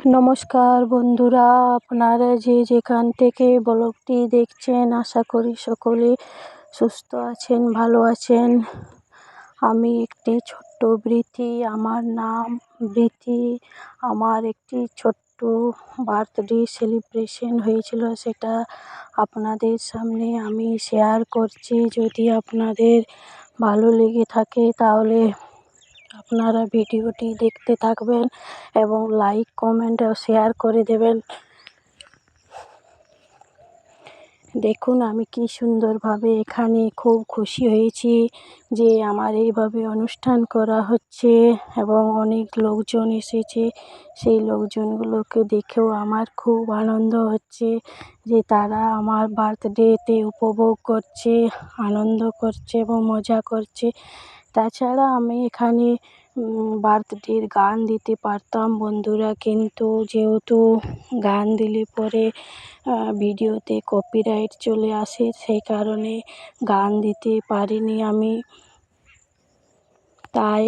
নমস্কার বন্ধুরা, আপনারা যে যেখান থেকে ব্লগটি দেখছেন আশা করি সকলে সুস্থ আছেন, ভালো আছেন। আমি একটি ছোট্ট বৃতি, আমার নাম বৃতি। আমার একটি ছোট্ট বার্থডে সেলিব্রেশন হয়েছিল, সেটা আপনাদের সামনে আমি শেয়ার করছি। যদি আপনাদের ভালো লেগে থাকে তাহলে আপনারা ভিডিওটি দেখতে থাকবেন এবং লাইক, কমেন্ট ও শেয়ার করে দেবেন। দেখুন আমি কি সুন্দরভাবে এখানে খুব খুশি হয়েছি যে আমার এইভাবে অনুষ্ঠান করা হচ্ছে এবং অনেক লোকজন এসেছে। সেই লোকজনগুলোকে দেখেও আমার খুব আনন্দ হচ্ছে যে তারা আমার বার্থডেতে উপভোগ করছে, আনন্দ করছে এবং মজা করছে। তাছাড়া আমি এখানে বার্থডের গান দিতে পারতাম বন্ধুরা, কিন্তু যেহেতু গান দিলে পরে ভিডিওতে কপিরাইট চলে আসে, সেই কারণে গান দিতে পারিনি আমি। তাই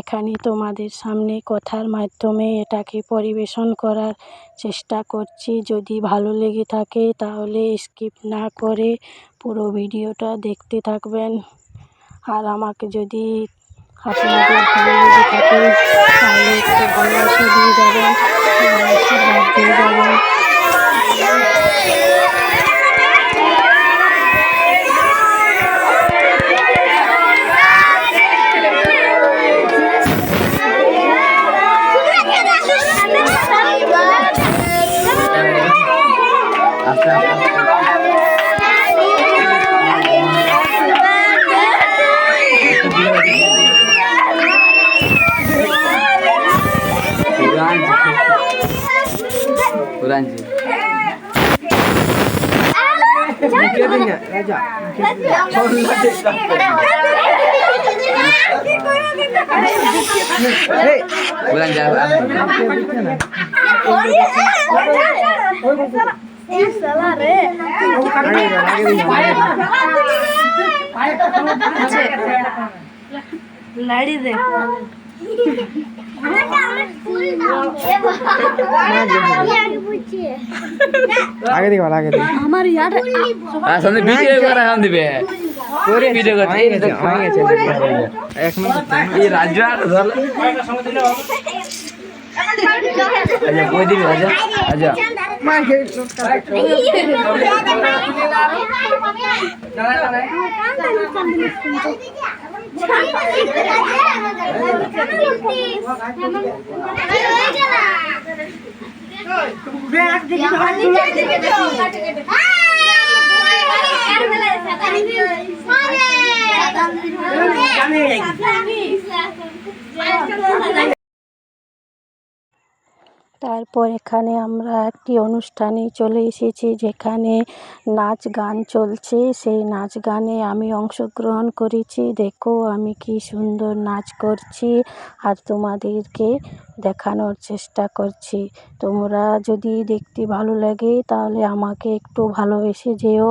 এখানে তোমাদের সামনে কথার মাধ্যমে এটাকে পরিবেশন করার চেষ্টা করছি। যদি ভালো লেগে থাকে তাহলে স্কিপ না করে পুরো ভিডিওটা দেখতে থাকবেন। আর আমাকে যদি আপনাদের ভালো লেগে থাকে তাহলে একটু ভালোবাসা দিয়ে যাবেন, আশীর্বাদ দিয়ে যাবেন। লাড়ি দে আগে দিকে আগে দিকে আমার ইয়ার আসলে ভিডিও করা হাম দিবে করে ভিডিও করতে হয়ে গেছে 1 মিনিট এই রাজু আর ধর আচ্ছা কই দিবি আচ্ছা আচ্ছা মাকে তারপর এখানে আমরা একটি অনুষ্ঠানে চলে এসেছি যেখানে নাচ গান চলছে। সেই নাচ গানে আমি অংশগ্রহণ করেছি। দেখো আমি কি সুন্দর নাচ করছি আর তোমাদেরকে দেখানোর চেষ্টা করছি। তোমরা যদি দেখতে ভালো লাগে তাহলে আমাকে একটু ভালোবেসে যেও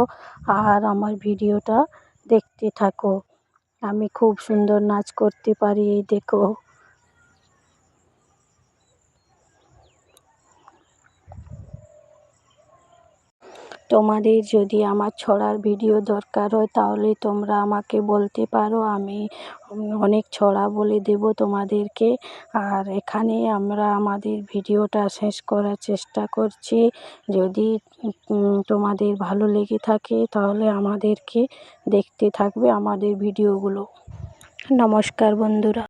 আর আমার ভিডিওটা দেখতে থাকো। আমি খুব সুন্দর নাচ করতে পারি, এই দেখো। তোমাদের যদি আমার ছড়ার ভিডিও দরকার হয় তাহলে তোমরা আমাকে বলতে পারো, আমি অনেক ছড়া বলে দেব তোমাদেরকে। আর এখানে আমরা আমাদের ভিডিওটা শেষ করার চেষ্টা করছি। যদি তোমাদের ভালো লেগে থাকে তাহলে আমাদেরকে দেখতে থাকবে আমাদের ভিডিওগুলো। নমস্কার বন্ধুরা।